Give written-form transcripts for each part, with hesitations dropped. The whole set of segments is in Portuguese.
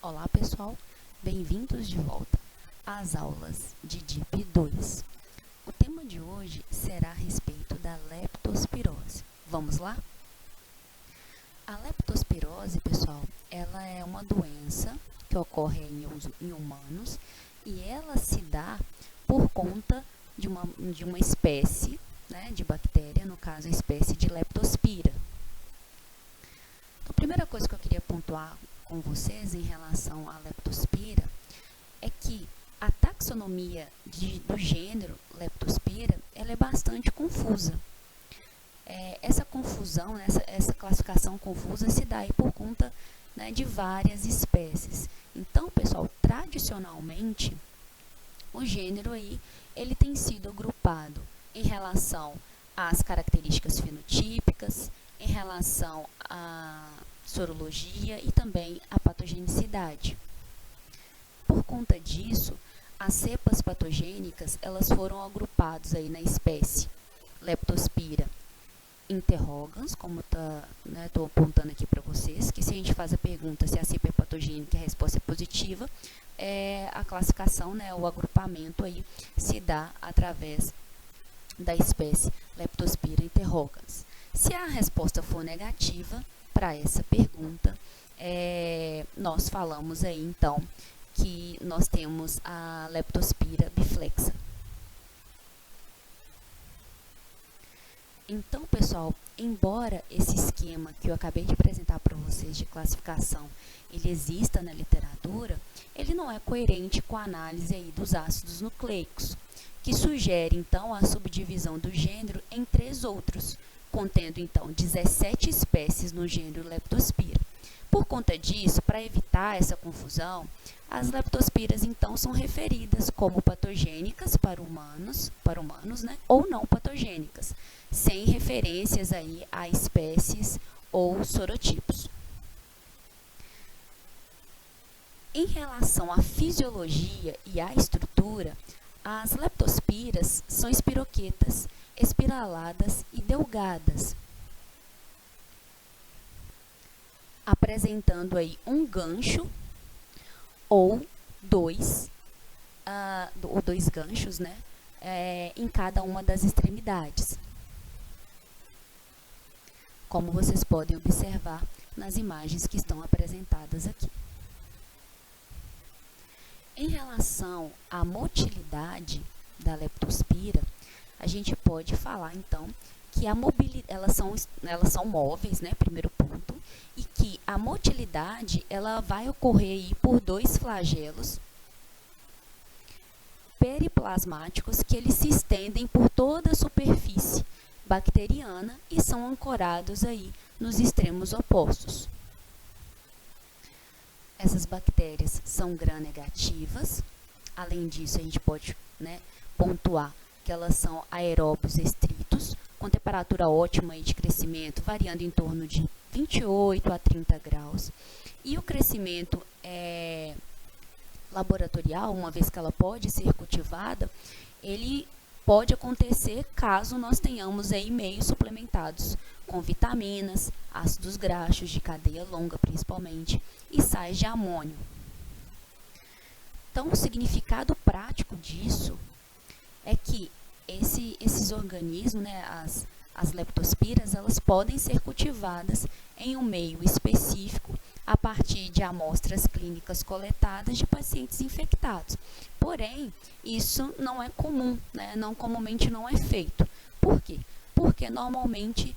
Olá pessoal, bem-vindos de volta às aulas de DIP 2. O tema de hoje será a respeito da leptospirose. Vamos lá? A leptospirose, pessoal, ela é uma doença que ocorre em humanos e ela se dá por conta de uma espécie, né, de bactéria, no caso a espécie de Leptospira. Então, a primeira coisa que eu queria pontuar com vocês em relação à Leptospira é que a taxonomia do gênero Leptospira ela é bastante confusa. Essa confusão, essa classificação confusa se dá aí por conta, né, de várias espécies. Então, pessoal, tradicionalmente, o gênero aí, ele tem sido agrupado em relação às características fenotípicas, em relação à sorologia e também à patogenicidade. Por conta disso, as cepas patogênicas, elas foram agrupadas aí na espécie Leptospira interrogans, como estou apontando aqui para vocês, que se a gente faz a pergunta se a cepa é patogênica e a resposta é positiva, a classificação, né, o agrupamento aí se dá através da espécie Leptospira interrogans. Se a resposta for negativa para essa pergunta, nós falamos aí então que nós temos a Leptospira biflexa. Então, pessoal, embora esse esquema que eu acabei de apresentar para vocês de classificação, ele exista na literatura, ele não é coerente com a análise aí dos ácidos nucleicos, que sugere, então, a subdivisão do gênero em 3 outros, contendo, então, 17 espécies no gênero Leptospira. Por conta disso, para evitar essa confusão, as leptospiras, então, são referidas como patogênicas para humanos, né, ou não patogênicas, sem referências aí a espécies ou sorotipos. Em relação à fisiologia e à estrutura, as leptospiras são espiroquetas, espiraladas e delgadas, apresentando aí um gancho ou dois ganchos, né, em cada uma das extremidades, como vocês podem observar nas imagens que estão apresentadas aqui. Em relação à motilidade da leptospira, a gente pode falar, então, que elas são móveis, né, primeiro ponto, e que a motilidade ela vai ocorrer aí por 2 flagelos periplasmáticos que eles se estendem por toda a superfície bacteriana e são ancorados aí nos extremos opostos. Essas bactérias são gram-negativas. Além disso, a gente pode, né, pontuar que elas são aeróbios estritos, com temperatura ótima aí de crescimento, variando em torno de 28 a 30 graus. E o crescimento laboratorial, uma vez que ela pode ser cultivada, ele pode acontecer caso nós tenhamos aí meios suplementados com vitaminas, ácidos graxos de cadeia longa principalmente, e sais de amônio. Então, o significado prático disso é que esses organismos, né, as leptospiras, elas podem ser cultivadas em um meio específico a partir de amostras clínicas coletadas de pacientes infectados. Porém, isso não é comum, né, comumente não é feito. Por quê? Porque normalmente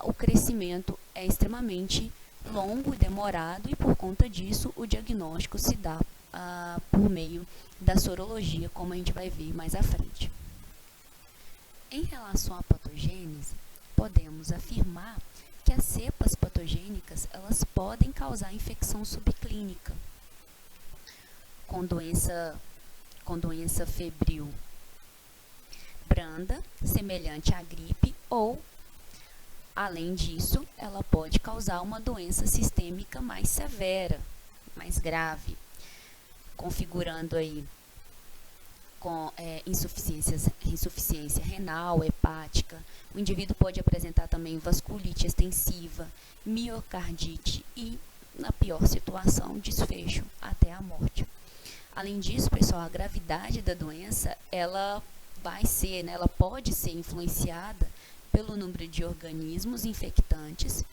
o crescimento é extremamente longo e demorado e por conta disso o diagnóstico se dá por meio da sorologia, como a gente vai ver mais à frente. Em relação à patogênese, podemos afirmar que as cepas patogênicas elas podem causar infecção subclínica com doença febril branda, semelhante à gripe, ou, além disso, ela pode causar uma doença sistêmica mais severa, mais grave, configurando aí com insuficiência renal, hepática. O indivíduo pode apresentar também vasculite extensiva, miocardite e, pior situação, desfecho até a morte. Além disso, pessoal, a gravidade da doença, ela vai ser, né, ela pode ser influenciada pelo número de organismos infectantes.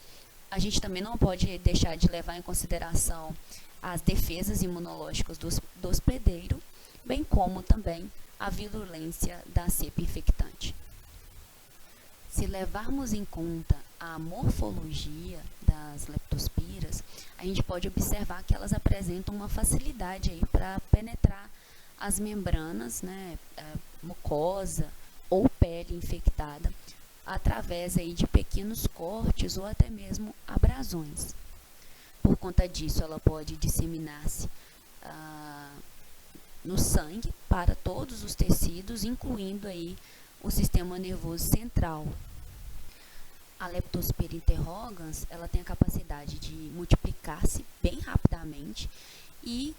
A gente também não pode deixar de levar em consideração as defesas imunológicas do hospedeiro, bem como também a virulência da cepa infectante. Se levarmos em conta a morfologia das leptospiras, a gente pode observar que elas apresentam uma facilidade aí para penetrar as membranas, né, mucosa ou pele infectada, através aí de pequenos cortes ou até mesmo abrasões. Por conta disso, ela pode disseminar-se no sangue para todos os tecidos, incluindo aí o sistema nervoso central. A Leptospira interrogans, ela tem a capacidade de multiplicar-se bem rapidamente e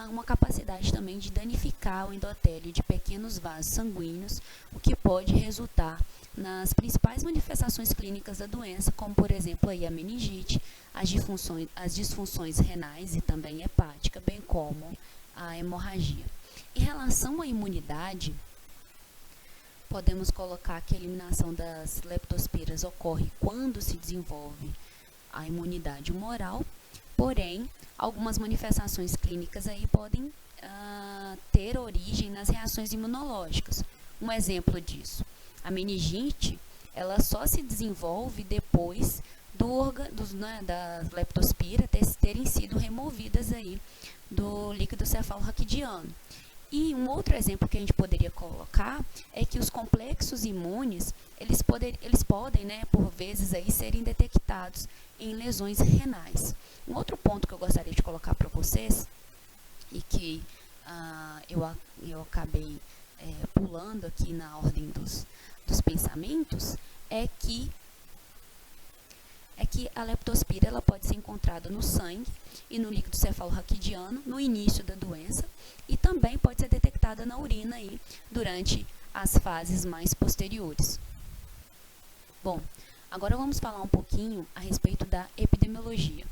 uma capacidade também de danificar o endotélio de pequenos vasos sanguíneos, o que pode resultar nas principais manifestações clínicas da doença, como por exemplo aí a meningite, as disfunções renais e também hepática, bem como a hemorragia. Em relação à imunidade, podemos colocar que a eliminação das leptospiras ocorre quando se desenvolve a imunidade humoral, porém, algumas manifestações clínicas aí podem ter origem nas reações imunológicas. Um exemplo disso, a meningite, ela só se desenvolve depois das leptospiras terem sido removidas aí do líquido cefalorraquidiano. E um outro exemplo que a gente poderia colocar é que os complexos imunes, eles podem, né, por vezes, aí, serem detectados em lesões renais. Um outro ponto que eu gostaria de colocar para vocês, e que eu acabei pulando aqui na ordem dos pensamentos, é que a leptospira ela pode ser encontrada no sangue e no líquido cefalorraquidiano no início da doença e também pode ser detectada na urina aí durante as fases mais posteriores. Bom, agora vamos falar um pouquinho a respeito da epidemiologia.